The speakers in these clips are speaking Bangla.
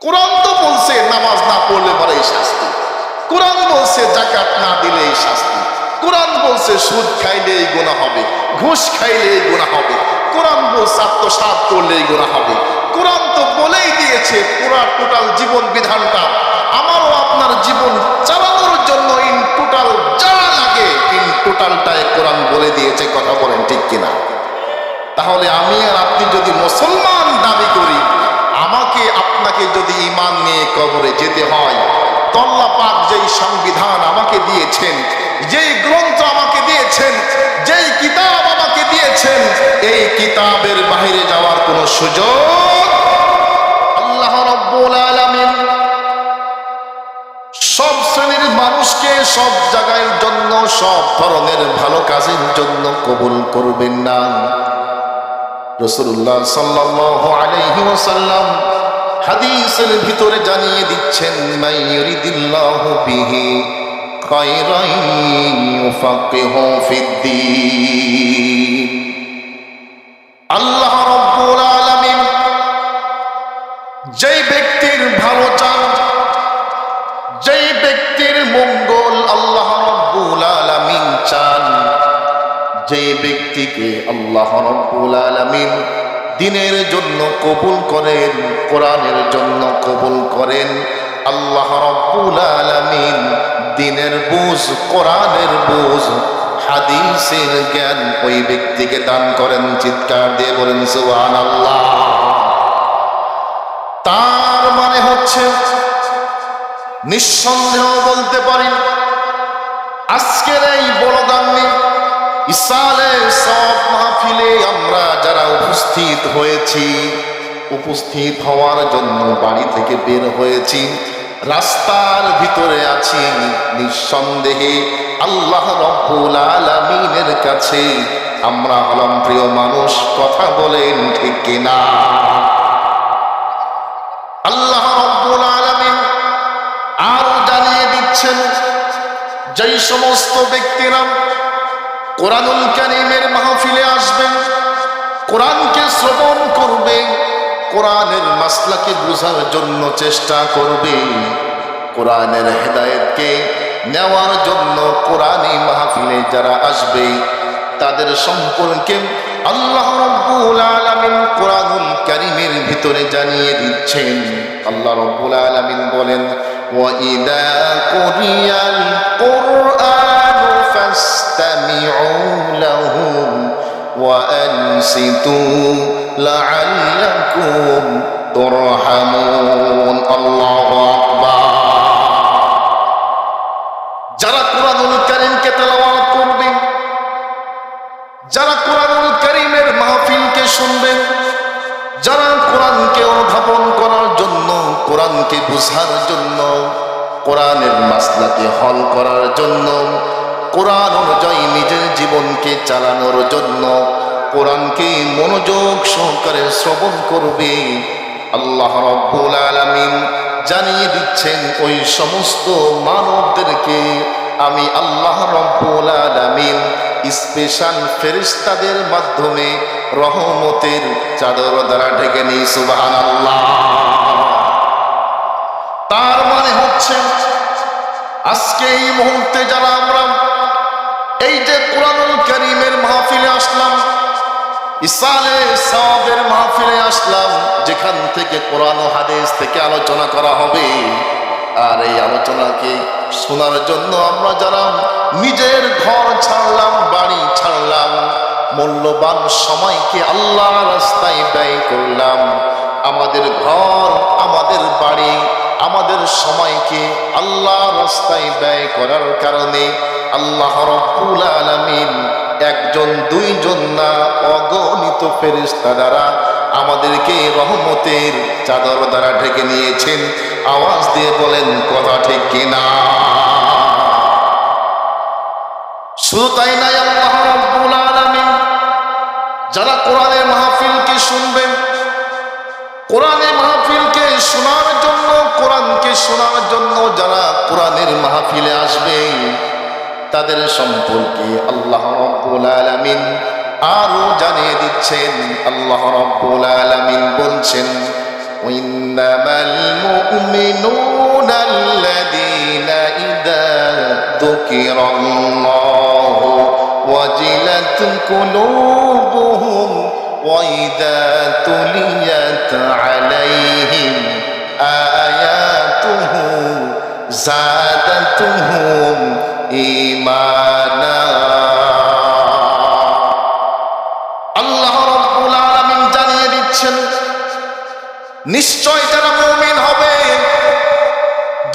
কোরআন তো বলছে নামাজ না পড়লে পরে এই শাস্তি, কোরআন বলছে যাকাত না দিলে এই শাস্তি, কোরআন বলছে সুদ খাইলে এই গুনাহ হবে, ঘুষ খাইলে এই গুনাহ হবে, কোরআন বলছে আত্মসাৎ করলে এই গুনাহ হবে। কোরআন তো বলেই দিয়েছে পুরা টোটাল জীবন বিধানটা আমারও আপনার জীবন চালানোর জন্য ইন টোটাল যা লাগে ইন টোটালটাই কোরআন বলে দিয়েছে। কথা বলেন ঠিক কিনা? তাহলে আমি আর আপনি যদি মুসলমান দাবি করি, আমাকে আপনাকে যদি ঈমান নিয়ে কবরে যেতে হয়, আল্লাহ পাক যেই সংবিধান আমাকে দিয়েছেন, যেই গ্রন্থ আমাকে দিয়েছেন, যেই কিতাব আমাকে দিয়েছেন, এই কিতাবের বাইরে যাওয়ার কোনো সুযোগ আল্লাহ রাব্বুল আলামিন সব শ্রেণীর মানুষকে সব জায়গার জন্য সব ধরনের ভালো কাজের জন্য কবুল করবেন না। রাসূলুল্লাহ সাল্লাল্লাহু আলাইহি ওয়াসাল্লাম হাদিসের ভিতরে জানিয়ে দিচ্ছেন, মান ইউরিদিল্লাহু বিহি খায়রান ইউফাক্কিহু ফিদ্দীন। আল্লাহ রাব্বুল আলামিন যেই ব্যক্তির ভালো চান, যেই ব্যক্তির মঙ্গল আল্লাহ রাব্বুল আলামিন চান, যে ব্যক্তিকে আল্লাহ রাব্বুল আলামিন দ্বীনের জন্য কবুল করেন, কোরআনের জন্য কবুল করেন, আল্লাহ রাব্বুল আলামিন দ্বীনের বুঝ, কোরআনের বুঝ, হাদিসের জ্ঞান ওই ব্যক্তিকে দান করেন। চিৎকার দিয়ে বলেন সুবহানাল্লাহ। তার মানে হচ্ছে নিঃসন্দেহ বলতে পারি আজকের এই বড়দান্নি ইসালে সব মাহফিলে আমরা যারা উপস্থিত হয়েছি, উপস্থিত হওয়ার জন্য বাড়ি থেকে বের হয়েছি, রাস্তার ভিতরে আছি, নিঃসন্দেহে আল্লাহ রাব্বুল আলামিনের কাছে আমরা হলাম প্রিয় মানুষ। কথা বলেন ঠিক কিনা? আল্লাহ রাব্বুল আলামিন আরো জানিয়ে দিচ্ছেন, যেই সমস্ত ব্যক্তিরা কোরআনুল কারীমের মাহফিলে আসবেন, কোরআনকে শ্রবণ করবে, কোরআনের মাসলাকে বোঝার জন্য চেষ্টা করবে, কোরআনের হেদায়েতকে নেওয়ার জন্য কোরআনী মাহফিলে যারা আসবে, তাদের সম্পর্কে আল্লাহ রাব্বুল আলামিন কোরআনুল কারীমের ভিতরে জানিয়ে দিচ্ছেন। আল্লাহ রাব্বুল আলামিন বলেন, ওয়াইদা কুরিয়াল কুরআনু ফাসতামিউ লাহু ওয়া আনসিতু লাআল্লাকুম তুরহামুন। আল্লাহু আকবার। যারা কোরআনুল কারীমকে তেলাওয়াত করবেন, যারা কোরআনুল কারীমের মাহফিলকে শুনবেন, যারা কোরআনকে অনুধাবন করার জন্য, কোরআনকে বুঝার জন্য, কোরআনের মাসলাকে হল করার জন্য, কোরআন অনুযায়ী নিজের জীবনকে চালানোর জন্য কোরআনকে মনোযোগ সহকারে শ্রবণ করবে, আল্লাহ রাব্বুল আলামিন জানিয়ে দিচ্ছেন ওই সমস্ত মানবদেরকে আমি আল্লাহ রাব্বুল আলামিন স্পেশাল ফেরেশতাদের মাধ্যমে রহমতের চাদর দ্বারা ঢেকে নিই। সুবহানাল্লাহ। তার মানে হচ্ছে আজকে এই মুহূর্তে যারা আমরা এই যে কোরআনুল কারীমের মাহফিলে আসলাম, ইসালে সাওয়াবের মাহফিলে আসলাম, যেখান থেকে কোরআন ও হাদিস থেকে আলোচনা করা হবে, আর এই আলোচনাকে শোনার জন্য আমরা যারা নিজের ঘর ছাড়লাম, বাড়ি ছাড়লাম, মূল্যবান সময়কে আল্লাহর রাস্তায় ব্যয় করলাম, আমাদের ঘর, আমাদের বাড়ি, আমাদের সময়কে আল্লাহর রাস্তায় ব্যয় করার কারণে আল্লাহ রাব্বুল আলামিন একজন, দুইজন না, অগণিত ফেরেশতা দ্বারা আমাদেরকে রহমতের চাদর দ্বারা ঢেকে নিয়েছেন। আওয়াজ দিয়ে বলেন কথা ঠিক কিনা? শুধু তাই নাই, আল্লাহ রাব্বুল আলামিন যারা কোরআনের মাহফিলকে শুনবেন, কোরআনের মাহফিলকে শোনার জন্য, কোরআনকে শোনার জন্য যারা কোরআনের মাহফিলে আসবে, তাদের সম্পর্কে আল্লাহ রাব্বুল আলামিন আরো জানিয়ে দিচ্ছেন। আল্লাহ রাব্বুল আলামিন বলছেন, ইন্নামাল المؤمنون الذين إذا ذكر الله وجلت قلوبهم وإذا تليت عليهم آياته زادتهم إيمانا আল্লাহ রাব্বুল আলামিন জানিয়ে দিচ্ছেন নিশ্চয় যারা মুমিন হবে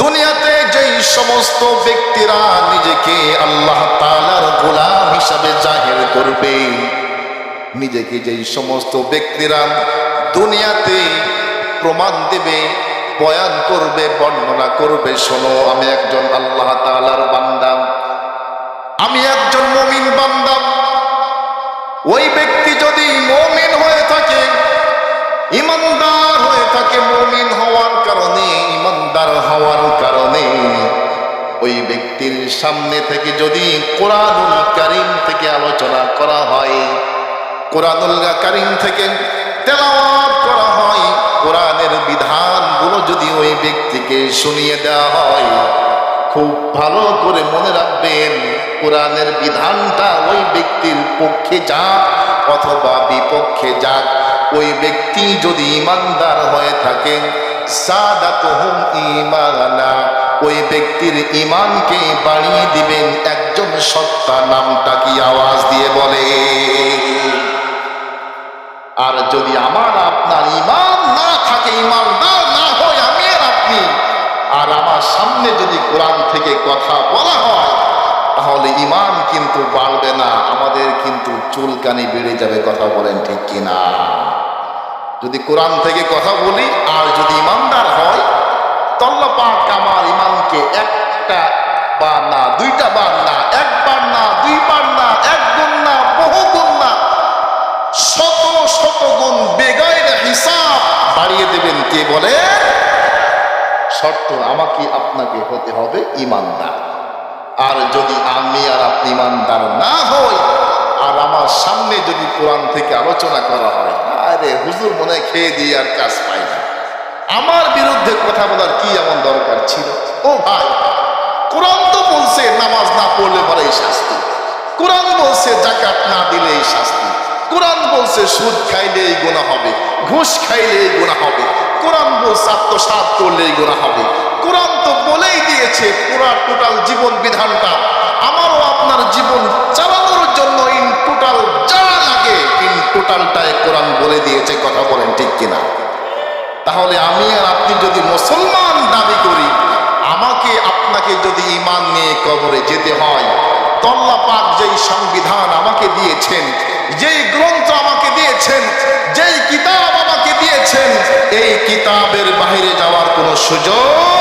দুনিয়াতে যেই সমস্ত ব্যক্তিরা নিজেকে আল্লাহ তাআলার গোলাম হিসাবে জাহির করবে নিজেকে যেই সমস্ত ব্যক্তিরা দুনিয়াতে প্রমাণ দেবে বয়ান করবে বর্ণনা করবে শোনো আমি একজন আল্লাহ তাআলার বান্দা আমি একজন মুমিন বান্দা ওই ব্যক্তি যদি মুমিন হয়ে থাকে ঈমানদার হয়ে থাকে মুমিন হওয়ার কারণে ঈমানদার হওয়ার কারণে ওই ব্যক্তির সামনে থেকে যদি কোরআনুল কারীম থেকে আলোচনা করা হয় কোরআনুল কারীম থেকে তেলাওয়াত করা হয় কোরআনের বিধানগুলো যদি ওই ব্যক্তিকে শুনিয়ে দেওয়া হয় খুব ভালো করে মনে রাখবেন কোরআনের বিধানটা ওই ব্যক্তির পক্ষে যাক অথবা বিপক্ষে যাক ওই ব্যক্তি যদি ঈমানদার হয়ে থাকেন সাদাতুহুম ঈমানা ওই ব্যক্তির ঈমানকে বাড়িয়ে দিবেন একজন সত্তা নামটা কি আওয়াজ দিয়ে বলে আর যদি আমার আপনার ঈমান না থাকে ঈমানদার না হয় আমি আর আপনি আর আমার সামনে যদি কোরআন থেকে কথা বলা হয় তাহলে ঈমান কিন্তু বাড়বে না আমাদের কিন্তু চুলকানি বেড়ে যাবে কথা বলেন ঠিক কিনা যদি কোরআন থেকে কথা বলি আর যদি ঈমানদার হয় আল্লাহ পাক আমার ঈমানকে একটা বার না দুইটা বার না একবার না দুইবার না এক গুণ না বহু গুণ না শত শত গুণ বেগাইরে হিসাব বাড়িয়ে দেবেন কে বলে শর্ত আমাকে আপনাকে হতে হবে ঈমানদার আর যদি আমি আর আপনি ঈমানদার না হই আর আমার সামনে যদি কোরআন থেকে আলোচনা করা হয় আরে হুজুর মনে খেয়ে দিয়ে আর কাজ পাই না আমার বিরুদ্ধে কথা বলার কি এমন দরকার ছিল ও ভাই কোরআন তো বলছে নামাজ না পড়লে পরে এই শাস্তি কোরআন বলছে যাকাত না দিলে এই শাস্তি কোরআন বলছে সুদ খাইলে এই গুনাহ হবে ঘুষ খাইলে এই গুনাহ হবে কোরআন বলছে আত্মসাৎ করলে এই গুনাহ হবে কোরআন তো বলেই দিয়েছে পুরা টোটাল জীবন বিধানটা আমারও আপনার জীবন চালানোর জন্য ইন টোটাল যা লাগে ইন টোটালটাই কোরআন বলে দিয়েছে কথা বলেন ঠিক কিনা তাহলে আমি আর আপনি যদি মুসলমান দাবি করি আমাকে আপনাকে যদি ঈমান নিয়ে কবরে যেতে হয় আল্লাহ পাক যেই সংবিধান আমাকে দিয়েছেন যেই গ্রন্থ আমাকে দিয়েছেন যেই কিতাব আমাকে দিয়েছেন এই কিতাবের বাইরে যাওয়ার কোনো সুযোগ